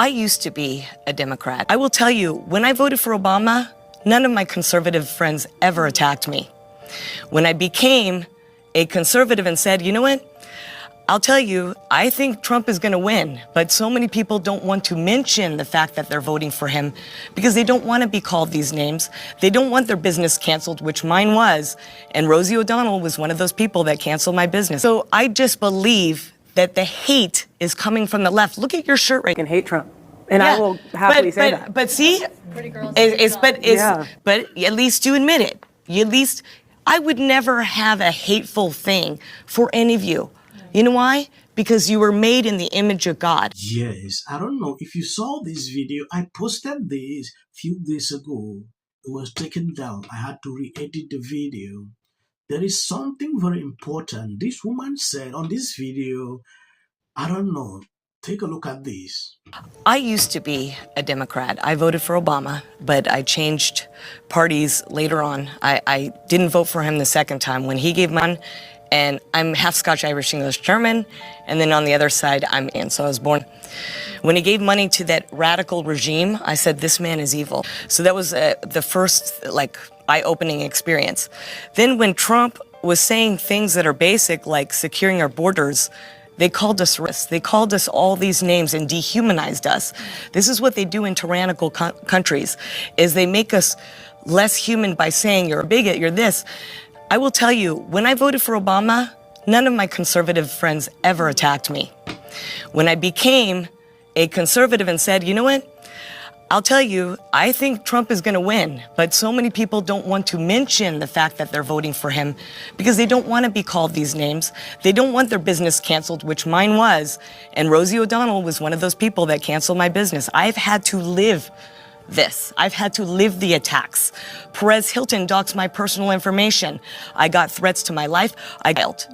I used to be a Democrat. I will tell you, when I voted for Obama, none of my conservative friends ever attacked me. When I became a conservative and said, you know what, I'll tell you, I think Trump is going to win, but so many people don't want to mention the fact that they're voting for him because they don't want to be called these names. They don't want their business canceled, which mine was, and Rosie O'Donnell was one of those people that canceled my business. So I just believe that the hate is coming from the left. Look at your shirt right now. I can hate Trump. And I will happily say that. But see, but at least you admit it. At least I would never have a hateful thing for any of you. You know why? Because you were made in the image of God. Yes, I don't know if you saw this video. I posted this a few days ago. It was taken down. I had to re-edit the video. There is something very important. This woman said on this video, I don't know. Take a look at this. I used to be a Democrat. I voted for Obama, but I changed parties later on. I didn't vote for him the second time when he gave mine. And I'm half Scotch, Irish, English, German. And then on the other side, I'm in. So I was born. When he gave money to that radical regime, I said, this man is evil. So that was the first, eye-opening experience. Then when Trump was saying things that are basic, like securing our borders, they called us racists. They called us all these names and dehumanized us. This is what they do in tyrannical countries, is they make us less human by saying you're a bigot, you're this. I will tell you, when I voted for Obama, none of my conservative friends ever attacked me. When I became a conservative and said, you know what, I'll tell you, I think Trump is going to win, but so many people don't want to mention the fact that they're voting for him because they don't want to be called these names. They don't want their business canceled, which mine was, and Rosie O'Donnell was one of those people that canceled my business. I've had to live this. I've had to live the attacks. Perez Hilton doxed my personal information. I got threats to my life. I failed.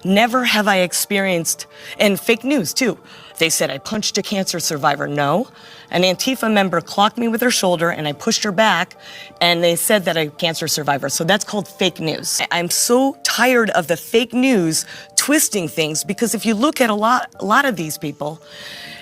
Never have I experienced, and fake news too. They said I punched a cancer survivor. No. An Antifa member clocked me with her shoulder and I pushed her back and they said that I'm a cancer survivor. So that's called fake news. I'm so tired of the fake news twisting things because if you look at a lot of these people,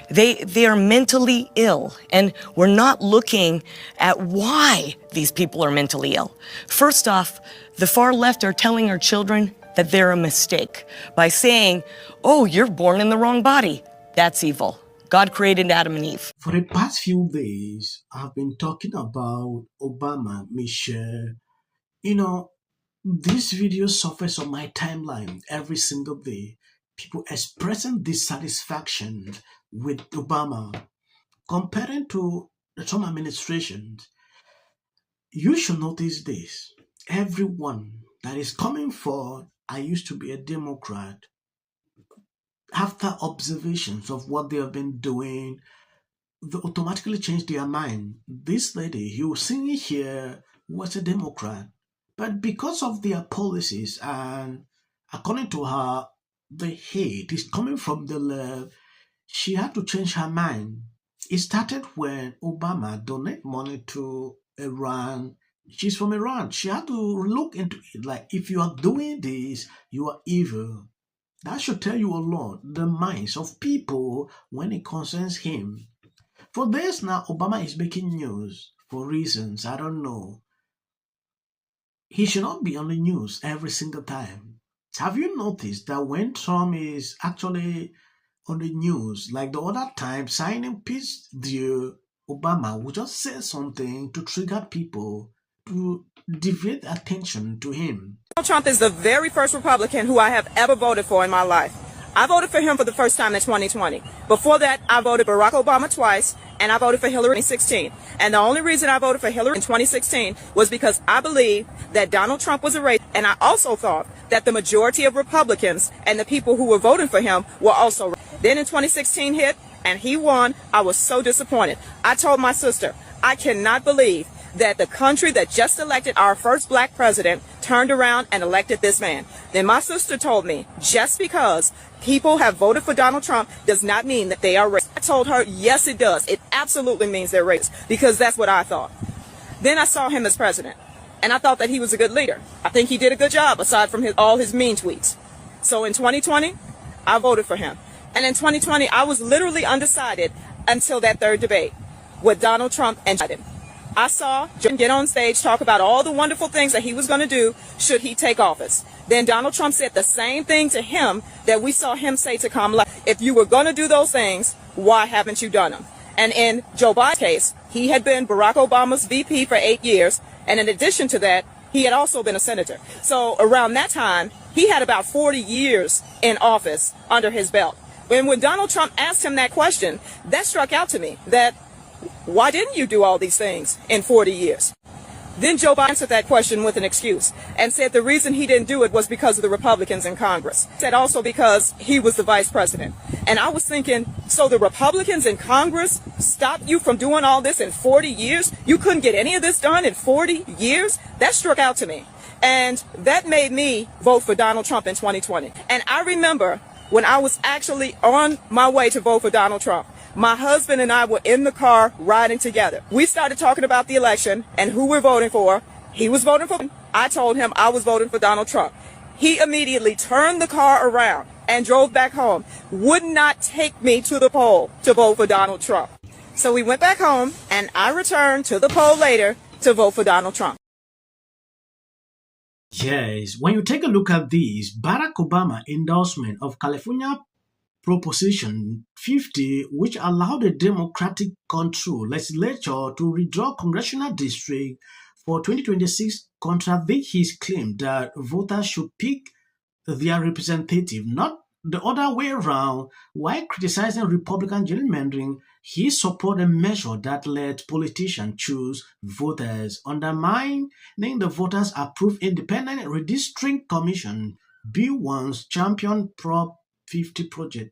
they are mentally ill, and we're not looking at why these people are mentally ill. First off, the far left are telling our children that they're a mistake by saying, oh, you're born in the wrong body. That's evil. God created Adam and Eve. For the past few days, I've been talking about Obama, Michelle. You know, this video surfaces on my timeline every single day. People expressing dissatisfaction with Obama, comparing to the Trump administration. You should notice this. Everyone that is coming forward, I used to be a Democrat. After observations of what they have been doing, they automatically change their mind. This lady you see here was a Democrat, but because of their policies and according to her, the hate is coming from the left, she had to change her mind. It started when Obama donated money to Iran. She's from Iran. She had to look into it. Like, if you are doing this, you are evil. That should tell you a lot, the minds of people when it concerns him. For this now, Obama is making news for reasons I don't know. He should not be on the news every single time. Have you noticed that when Trump is actually on the news, like the other time, signing peace deal, Obama would just say something to trigger people, to divert attention to him. Donald Trump is the very first Republican who I have ever voted for in my life. I voted for him for the first time in 2020. Before that, I voted Barack Obama twice, and I voted for Hillary in 2016. And the only reason I voted for Hillary in 2016 was because I believed that Donald Trump was a racist, and I also thought that the majority of Republicans and the people who were voting for him were also racist. Then in 2016 hit, and he won. I was so disappointed. I told my sister, I cannot believe that the country that just elected our first black president turned around and elected this man. Then my sister told me, just because people have voted for Donald Trump does not mean that they are racist. I told her, yes, it does. It absolutely means they're racist, because that's what I thought. Then I saw him as president, and I thought that he was a good leader. I think he did a good job, aside from all his mean tweets. So in 2020, I voted for him. And in 2020, I was literally undecided until that third debate with Donald Trump and Biden. I saw Joe get on stage, talk about all the wonderful things that he was going to do should he take office. Then Donald Trump said the same thing to him that we saw him say to Kamala. If you were going to do those things, why haven't you done them? And in Joe Biden's case, he had been Barack Obama's VP for 8 years. And in addition to that, he had also been a senator. So around that time, he had about 40 years in office under his belt. And when Donald Trump asked him that question, that struck out to me, that why didn't you do all these things in 40 years? Then Joe Biden answered that question with an excuse and said the reason he didn't do it was because of the Republicans in Congress. Said also because he was the vice president. And I was thinking, so the Republicans in Congress stopped you from doing all this in 40 years? You couldn't get any of this done in 40 years? That struck out to me. And that made me vote for Donald Trump in 2020. And I remember when I was actually on my way to vote for Donald Trump, my husband and I were in the car riding together. We started talking about the election and who we're voting for. He was voting for me. I told him I was voting for Donald Trump. He immediately turned the car around and drove back home, would not take me to the poll to vote for Donald Trump. So we went back home and I returned to the poll later to vote for Donald Trump. Yes, when you take a look at this, Barack Obama endorsement of California Proposition 50, which allowed the Democratic control legislature to withdraw congressional district for 2026, contradicts his claim that voters should pick their representative, not the other way around. While criticizing Republican gerrymandering, he supported a measure that let politicians choose voters, undermining the voters approved Independent Redistricting Commission Bill 1's champion Prop 50 project.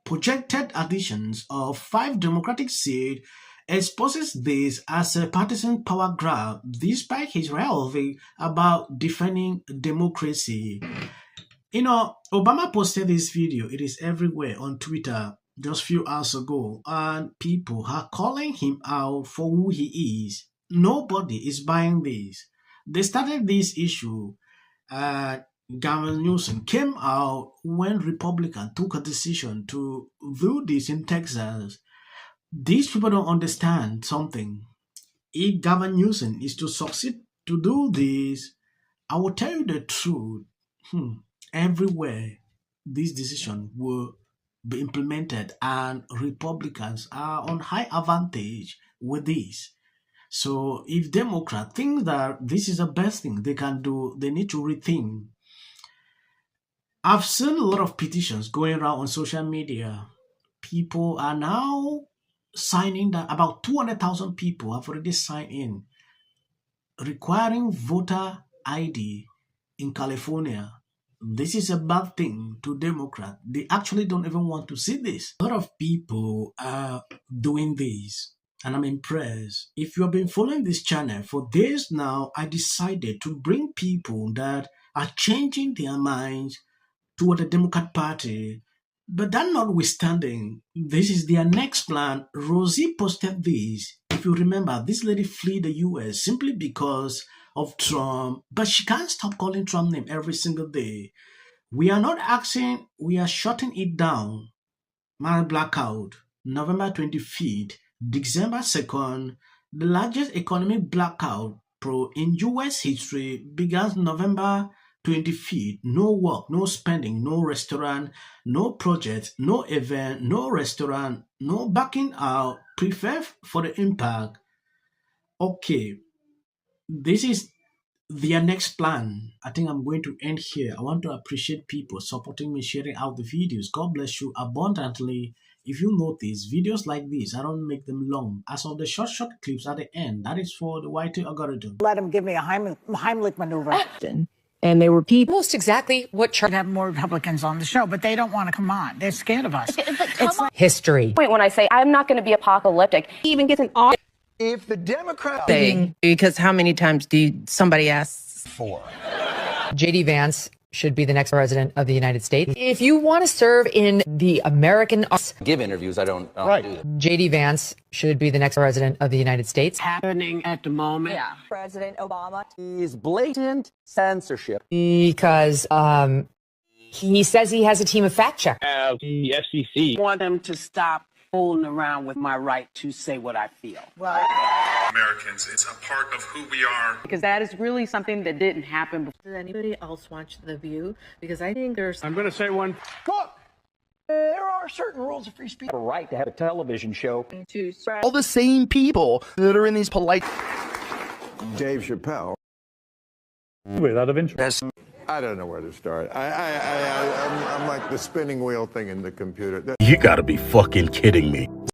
Projected additions of 5 Democratic seats exposes this as a partisan power grab, despite his rhetoric about defending democracy. Obama posted this video. It is everywhere on Twitter just a few hours ago, and people are calling him out for who he is. Nobody is buying this. They started this issue. Gavin Newsom came out when Republicans took a decision to do this in Texas. These people don't understand something. If Gavin Newsom is to succeed to do this, I will tell you the truth. Everywhere this decision will be implemented, and Republicans are on high advantage with this. So if Democrats think that this is the best thing they can do, they need to rethink. I've seen a lot of petitions going around on social media. People are now signing that about 200,000 people have already signed in, requiring voter ID in California. This is a bad thing to Democrats. They actually don't even want to see this. A lot of people are doing this, and I'm impressed. If you have been following this channel for days now, I decided to bring people that are changing their minds toward the Democrat Party. But that notwithstanding, this is their next plan. Rosie posted this. If you remember, this lady fled the US simply because of Trump, but she can't stop calling Trump's name every single day. We are not asking, we are shutting it down. Maher blackout, November 25th, December 2nd, the largest economic blackout in US history begins November 25th. No work, no spending, no restaurant, no project, no event, no restaurant, no backing out. Prepare for the impact. Okay, this is their next plan. I think I'm going to end here. I want to appreciate people supporting me, sharing out the videos. God bless you abundantly. If you notice, videos like this, I don't make them long. As of the short clips at the end, that is for the YT algorithm. Let him give me a Heimlich maneuver. And they were people. Almost exactly what Trump have more Republicans on the show, but they don't want to come on. They're scared of us. It's history. When I say I'm not going to be apocalyptic, he even gets an off. If the Democrat thing, because how many times do somebody asks for J.D. Vance should be the next president of the United States. If you want to serve in the American give interviews, I don't do that. J.D. Vance should be the next president of the United States. Happening at the moment. Yeah. President Obama is blatant censorship. Because he says he has a team of fact checkers. The FCC Want them to stop fooling around with my right to say what I feel. Americans, it's a part of who we are. Because that is really something that didn't happen before. Does anybody else watch The View? Because I think there's... I'm going to say one. Look, there are certain rules of free speech. A right to have a television show. All the same people that are in these polite... Dave Chappelle. Without of interest. I don't know where to start. I'm like the spinning wheel thing in the computer. You gotta be fucking kidding me.